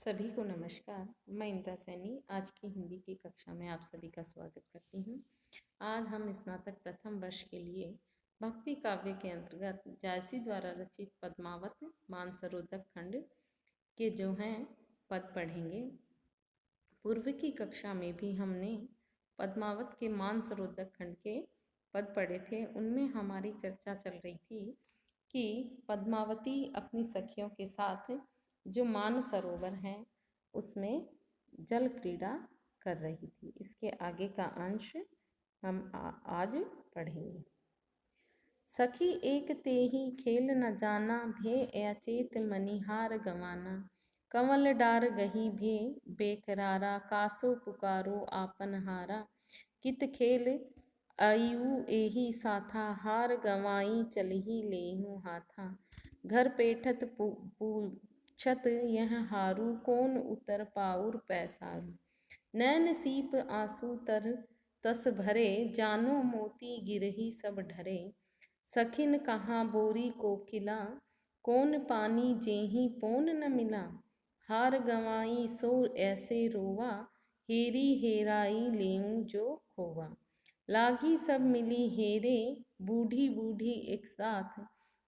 सभी को नमस्कार। मैं इंदिरा सैनी आज की हिंदी की कक्षा में आप सभी का स्वागत करती हूँ। आज हम स्नातक प्रथम वर्ष के लिए भक्ति काव्य के अंतर्गत जायसी द्वारा रचित पद्मावत मानसरोधक खंड के जो हैं पद पढ़ेंगे। पूर्व की कक्षा में भी हमने पद्मावत के मानसरोधक खंड के पद पढ़े थे। उनमें हमारी चर्चा चल रही थी कि पद्मावती अपनी सखियों के साथ जो मानसरोवर है उसमें जल क्रीड़ा कर रही थी। इसके आगे का अंश हम आज पढ़ेंगे। सखी एक तेहि खेल न जाना, भे अचेत मनिहार गवाना। कंवल डार गही भे बेकरारा, कासो पुकारो आपन हारा। कित खेल आयु एहि साथा, हार गवाई चलही लेहु हाथा। घर पेठत पूछत यह हारू, कौन उतर पाउर पैसारू। नैन सीप आंसू तर तस भरे, जानो मोती गिरही सब ढरे। सखिन कहाँ बोरी कोकिला, कौन पानी जेहि पोन न मिला। हार गवाई सो ऐसे रोवा, हेरी हेराई लेऊं जो खोवा। लागी सब मिली हेरे, बूढ़ी बूढ़ी एक साथ।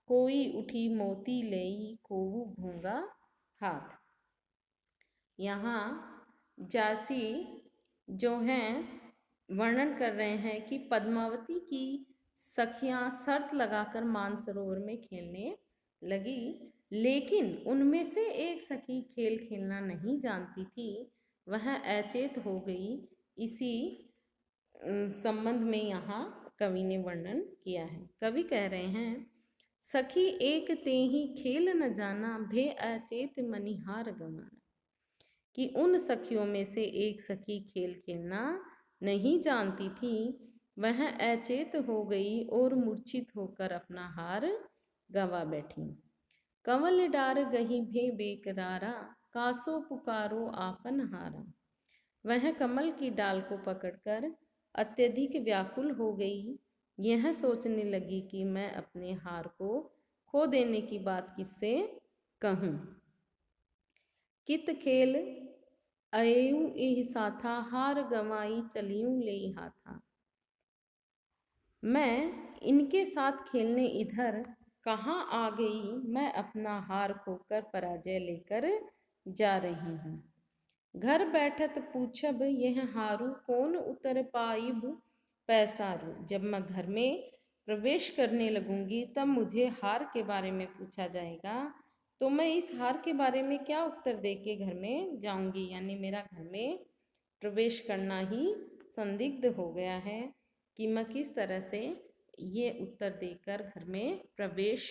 कोई उठी मोती लेई, कोऊ भूंगा हाथ। यहाँ जासी जो हैं वर्णन कर रहे हैं कि पद्मावती की सखियां शर्त लगाकर मानसरोवर में खेलने लगी, लेकिन उनमें से एक सखी खेल खेलना नहीं जानती थी। वह अचेत हो गई। इसी संबंध में यहाँ कवि ने वर्णन किया है। कवि कह रहे हैं, सखी एक तेहि खेल न जाना, भे अचेत मनिहार गवाना। कि उन सखियों में से एक सखी खेल खेलना नहीं जानती थी। वह अचेत हो गई और मूर्छित होकर अपना हार गवा बैठी। कंवल डार गही भे बेकरारा, कासो पुकारो आपन हारा। वह कमल की डाल को पकड़कर अत्यधिक व्याकुल हो गई। यह सोचने लगी कि मैं अपने हार को खो देने की बात किससे कहूँ। कित खेल अयु एहि साथा, हार गवाई चलियूं ले हाथा। मैं इनके साथ खेलने इधर कहाँ आ गई। मैं अपना हार खोकर पराजय लेकर जा रही हूँ। घर बैठत पूछब यह हारू, कौन उतर पाइब पैसारू। जब मैं घर में प्रवेश करने लगूंगी तब मुझे हार के बारे में पूछा जाएगा, तो मैं इस हार के बारे में क्या उत्तर दे के घर में जाऊंगी। यानी मेरा घर में प्रवेश करना ही संदिग्ध हो गया है कि मैं किस तरह से ये उत्तर देकर घर में प्रवेश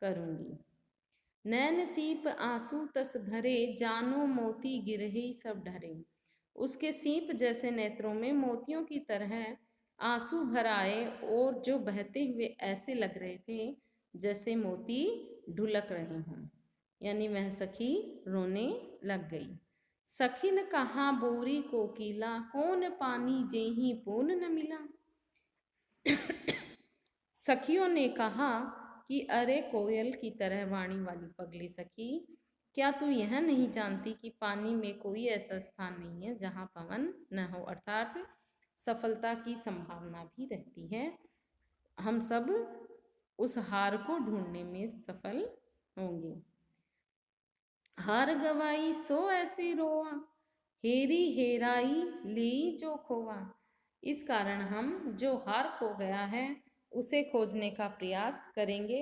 करूंगी। नैन सीप आंसू तस भरे, जानो मोती गिरही सब ढरे। उसके सीप जैसे नेत्रों में मोतियों की तरह आंसू भर आए और जो बहते हुए ऐसे लग रहे थे जैसे मोती ढुलक रहे हों। यानी वह सखी रोने लग गई। सखिन कहाँ बोरी कोकिला, कौन पानी जेहि पोन न मिला। सखियों ने कहा कि अरे कोयल की तरह वाणी वाली पगली सखी, क्या तू यह नहीं जानती कि पानी में कोई ऐसा स्थान नहीं है जहाँ पवन न हो। अर्थात सफलता की संभावना भी रहती है। हम सब उस हार को ढूंढने में सफल होंगे। हार गवाई सो ऐसे रोआ, हेरी हेराई ली जो खोवा। इस कारण हम जो हार खो गया है उसे खोजने का प्रयास करेंगे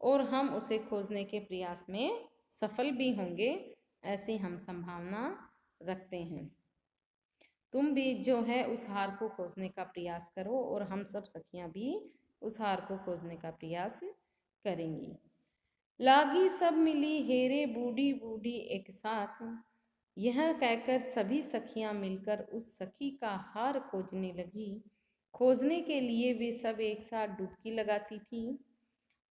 और हम उसे खोजने के प्रयास में सफल भी होंगे, ऐसी हम संभावना रखते हैं। तुम भी जो है उस हार को खोजने का प्रयास करो और हम सब सखियां भी उस हार को खोजने का प्रयास करेंगी। लागी सब मिली हेरे, बूढ़ी बूढ़ी एक साथ। यह कहकर सभी सखियां मिलकर उस सखी का हार खोजने लगी। खोजने के लिए वे सब एक साथ डुबकी लगाती थी।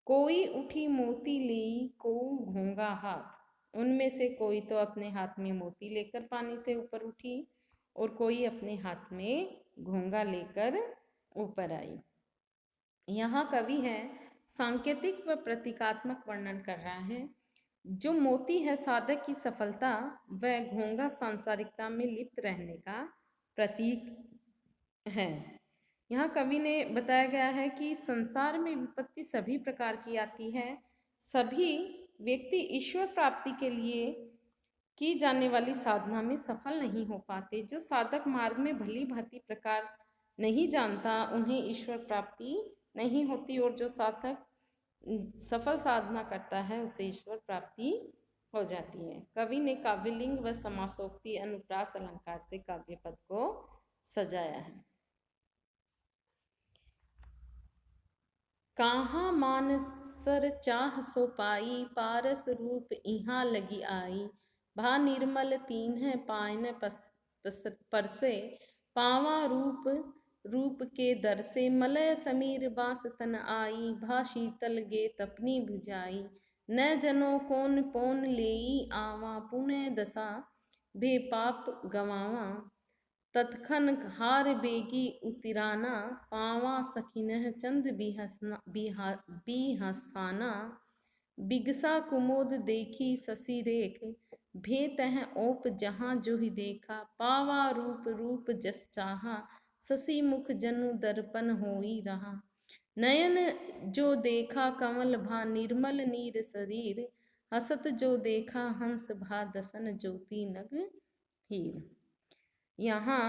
कोई उठी मोती ली, को घोंगा हाथ। उनमें से कोई तो अपने हाथ में मोती लेकर पानी से ऊपर उठी और कोई अपने हाथ में घोंगा लेकर ऊपर आई। यहाँ कवि है सांकेतिक व प्रतीकात्मक वर्णन कर रहा है। जो मोती है साधक की सफलता, वह घोंघा सांसारिकता में लिप्त रहने का प्रतीक है। यहाँ कवि ने बताया गया है कि संसार में विपत्ति सभी प्रकार की आती है। सभी व्यक्ति ईश्वर प्राप्ति के लिए की जाने वाली साधना में सफल नहीं हो पाते। जो साधक मार्ग में भली भांति प्रकार नहीं जानता, उन्हें ईश्वर प्राप्ति नहीं होती, और जो साधक सफल साधना करता है उसे ईश्वर प्राप्ति हो जाती है। कवि ने काव्यलिंग व समासोक्ति अनुप्रास अलंकार से काव्य पद को सजाया है। कहाँ मानसर चाह सो पाई, पारस रूप इहाँ लगी आई। भा निर्मल तीन है पायन परसे, पावा रूप रूप के दर से। मलय समीर बास तन आई, भा शीतल गे तपनी भुजाई। न जनो कौन पौन लेई आवा, पुण्य दशा भे पाप गवावा। तत्खन हार बेगी उतिराना, पावा सखिनह चंद बिहसाना। बिगसा कुमोद देखी शशि रेख, भे तह ओप जहाँ जोहि देखा। पावा रूप रूप जस चाहा, शशि मुख जनु दर्पण होई रहा। नयन जो देखा कमल भा निर्मल नीर शरीर, हसत जो देखा हंस भा दसन ज्योति नग हीर। यहाँ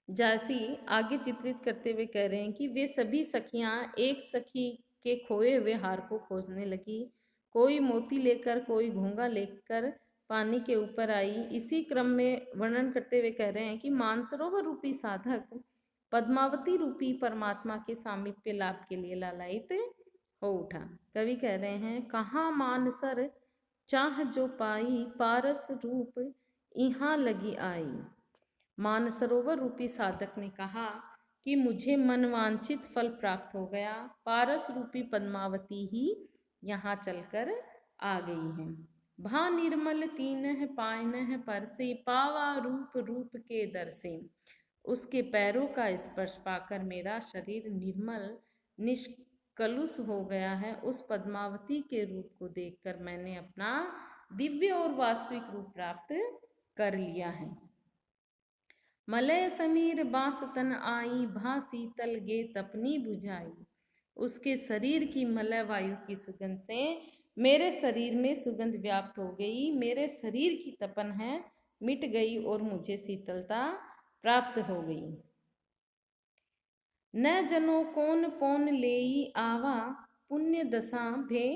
जासी आगे चित्रित करते हुए कह रहे हैं कि वे सभी सखियां एक सखी के खोए हुए हार को खोजने लगी। कोई मोती लेकर, कोई घोंघा लेकर पानी के ऊपर आई। इसी क्रम में वर्णन करते हुए कह रहे हैं कि मानसरोवर रूपी साधक पद्मावती रूपी परमात्मा के सामीप्य लाभ के लिए लालायित हो उठा। कवि कह रहे हैं, कहाँ मानसर चाह जो पाई, पारस रूप इहाँ लगी आई। मानसरोवर रूपी साधक ने कहा कि मुझे मनवांछित फल प्राप्त हो गया, पारस रूपी पद्मावती ही यहाँ चलकर आ गई है। भा निर्मल तीन पायन परसे, पावा रूप रूप के दर से। उसके पैरों का स्पर्श पाकर मेरा शरीर निर्मल निष्कलुष हो गया है। उस पद्मावती के रूप को देखकर मैंने अपना दिव्य और वास्तविक रूप प्राप्त कर लिया है। मलय समीर बास तन आई, भा शीतल गे तपनी बुझाई। उसके शरीर की मलय वायु की सुगंध से मेरे शरीर में सुगंध व्याप्त हो गई। मेरे शरीर की तपन है मिट गई और मुझे शीतलता प्राप्त हो गई। न जनो कौन पौन लेई आवा, पुण्य दशा भे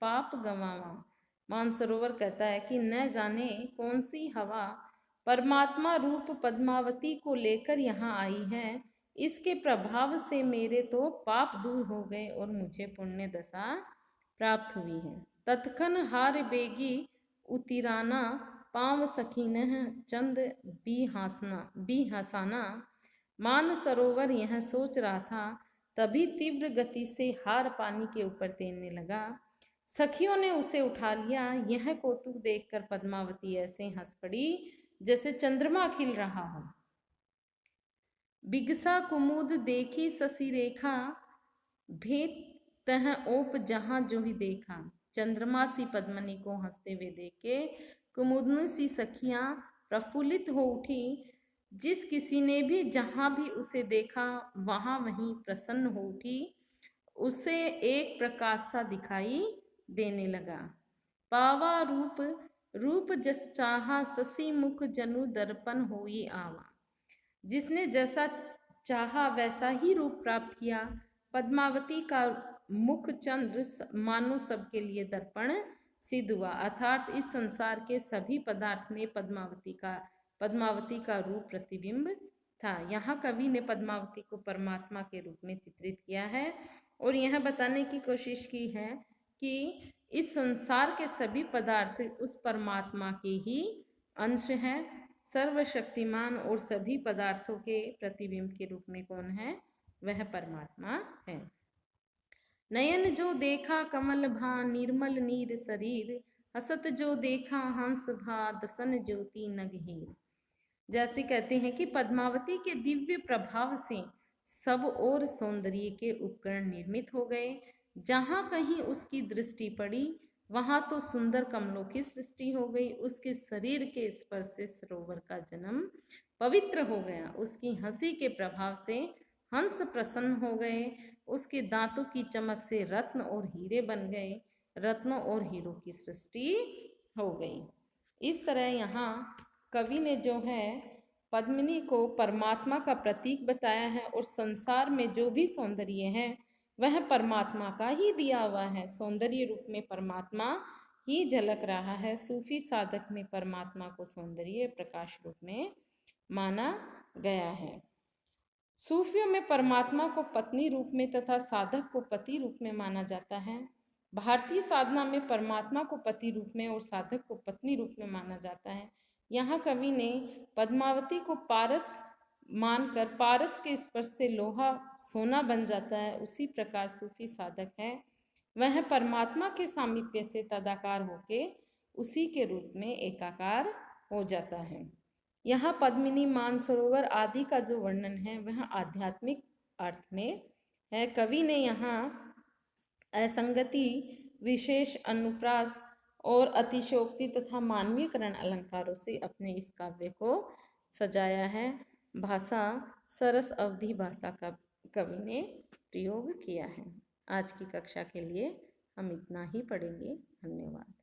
पाप गवावा। मानसरोवर कहता है कि न जाने कौन सी हवा परमात्मा रूप पद्मावती को लेकर यहाँ आई है। इसके प्रभाव से मेरे तो पाप दूर हो गए और मुझे पुण्य दशा प्राप्त हुई है। तत्खन हार बेगी उतिराना, पाव सखीनह चंद बिहसाना। मानसरोवर यह सोच रहा था, तभी तीव्र गति से हार पानी के ऊपर तैरने लगा। सखियों ने उसे उठा लिया। यह कौतुक देखकर पद्मावती ऐसे हंस पड़ी जैसे चंद्रमा खिल रहा हो। बिगसा कुमुद देखी शशि रेखा, भेद तह ओप जहाँ जो ही देखा। चंद्रमा सी पद्मनी को हंसते हुए देख के कुमुदनी सी सखियां प्रफुल्लित हो उठी। जिस किसी ने भी जहाँ भी उसे देखा वहाँ वहीं प्रसन्न हो उठी। उसे एक प्रकाश सा दिखाई देने लगा। पावा रूप रूप जस चाहा, शशि मुख जनु दर्पण होई आवा। जिसने जैसा चाहा वैसा ही रूप प्राप्त किया। पद्मावती का मुख चंद्र मानो सबके लिए दर्पण सिद्ध हुआ। अर्थात इस संसार के सभी पदार्थ में पद्मावती का रूप प्रतिबिंब था। यहाँ कवि ने पद्मावती को परमात्मा के रूप में चित्रित किया है और यह बताने की कोशिश की है कि इस संसार के सभी पदार्थ उस परमात्मा के ही अंश हैं। सर्वशक्तिमान और सभी पदार्थों के प्रतिबिंब के रूप में कौन है? वह परमात्मा है। नयन जो देखा कमल भा, निर्मल नीर शरीर। हसत जो देखा हंस भा, दसन ज्योति नगहीर। जैसे कहते हैं कि पद्मावती के दिव्य प्रभाव से सब और सौंदर्य के उपकरण निर्मित हो गए। जहाँ कहीं उसकी दृष्टि पड़ी वहाँ तो सुंदर कमलों की सृष्टि हो गई, उसके शरीर के स्पर्श से सरोवर का जन्म पवित्र हो गया, उसकी हंसी के प्रभाव से हंस प्रसन्न हो गए, उसके दांतों की चमक से रत्न और हीरे बन गए, रत्नों और हीरों की सृष्टि हो गई। इस तरह यहाँ कवि ने जो है पद्मिनी को परमात्मा का प्रतीक बताया है, और संसार में जो भी सौंदर्य है वह परमात्मा का ही दिया हुआ है। सौंदर्य रूप में परमात्मा ही झलक रहा है। सूफी साधक में परमात्मा को सौंदर्य प्रकाश रूप में माना गया है। सूफियों में परमात्मा को पत्नी रूप में तथा साधक को पति रूप में माना जाता है। भारतीय साधना में परमात्मा को पति रूप में और साधक को पत्नी रूप में माना जाता है। यहाँ कवि ने पद्मावती को पारस मानकर पारस के स्पर्श से लोहा सोना बन जाता है, उसी प्रकार सूफी साधक है वह परमात्मा के सामीप्य से तदाकार होके उसी के रूप में एकाकार हो जाता है। यहाँ पद्मिनी मानसरोवर आदि का जो वर्णन है वह आध्यात्मिक अर्थ में है। कवि ने यहाँ असंगति, विशेष अनुप्रास और अतिशयोक्ति तथा मानवीयकरण अलंकारों से अपने इस काव्य को सजाया है। भाषा सरस अवधि भाषा का कवि ने प्रयोग किया है। आज की कक्षा के लिए हम इतना ही पढ़ेंगे। धन्यवाद।